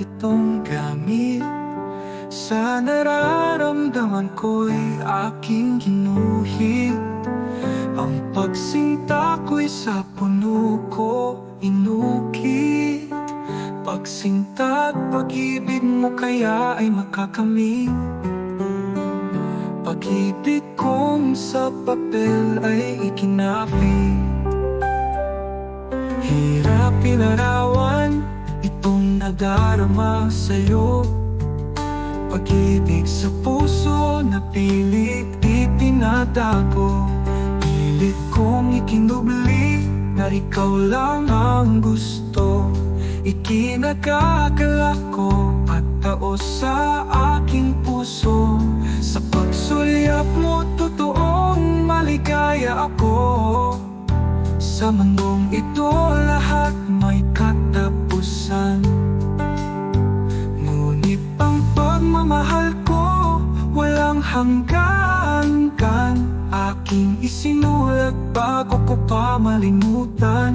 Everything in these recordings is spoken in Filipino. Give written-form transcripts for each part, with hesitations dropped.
itong gamit. Sa nararamdaman ko'y aking ginuhit. Ang pagsinta ko'y sa puno ko inukit. Pagsinta at pag-ibig mo kaya ay makakamit. Pag-ibig kong sa papel ay ikinapit. Hirap ilarawan itong nadarama sa'yo. Pag-ibig sa puso na pilit itinatago. Pilit kong ikinubli na ikaw lang ang gusto. Ikinagagalak ko at taos sa aking puso. Sa pagsulyap mo totoong maligaya ako. Sa mundong ito lahat may katapusan. Ngunit ang pagmamahal ko walang hanggan. Aking isinulat bago ko pa malimutan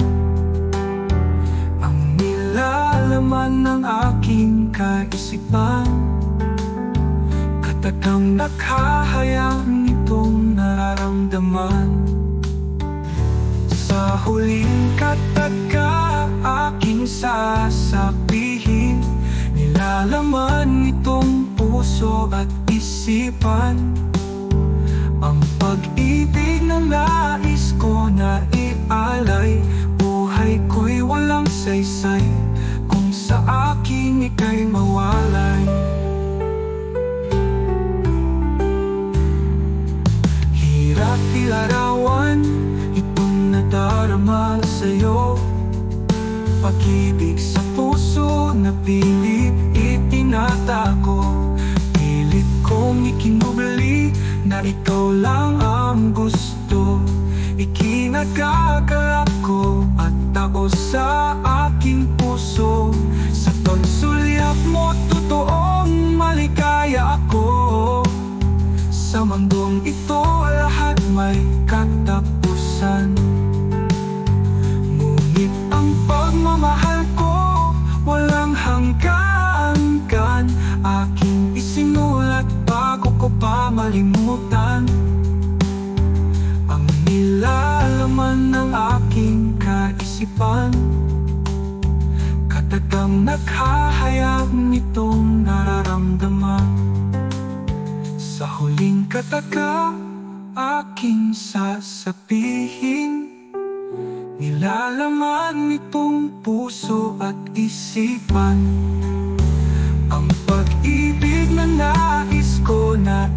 ang nilalaman ng aking kaisipan. Katagang naghahayang itong nararamdaman. Sa huling kataga aking sasabihin, nilalaman itong puso at isipan. Ang pag-ibig na nais ko na ialay. Buhay ko'y walang saysay kung sa akin ika'y mawalay. Hirap ilarawan itong nadarama sa'yo. Pag-ibig sa puso na pilit itinatago. Pilit kong ikinubli na ikaw lang ang gusto. Ikinagagalak ko at taos sa aking puso. Sa pagsulyap mo totoong maligaya ako. Sa mundong ito lahat may katapusan. Ngunit ang pagmamahal ko walang hanggan. Aking isinulat bago ko pa malimutan ang nilalaman ng aking kaisipan. Katagang naghahayag nitong nararamdaman. Sa huling kataga aking sasabihin, nilalaman nitong puso at isipan. Ang pag-ibig na nais ko na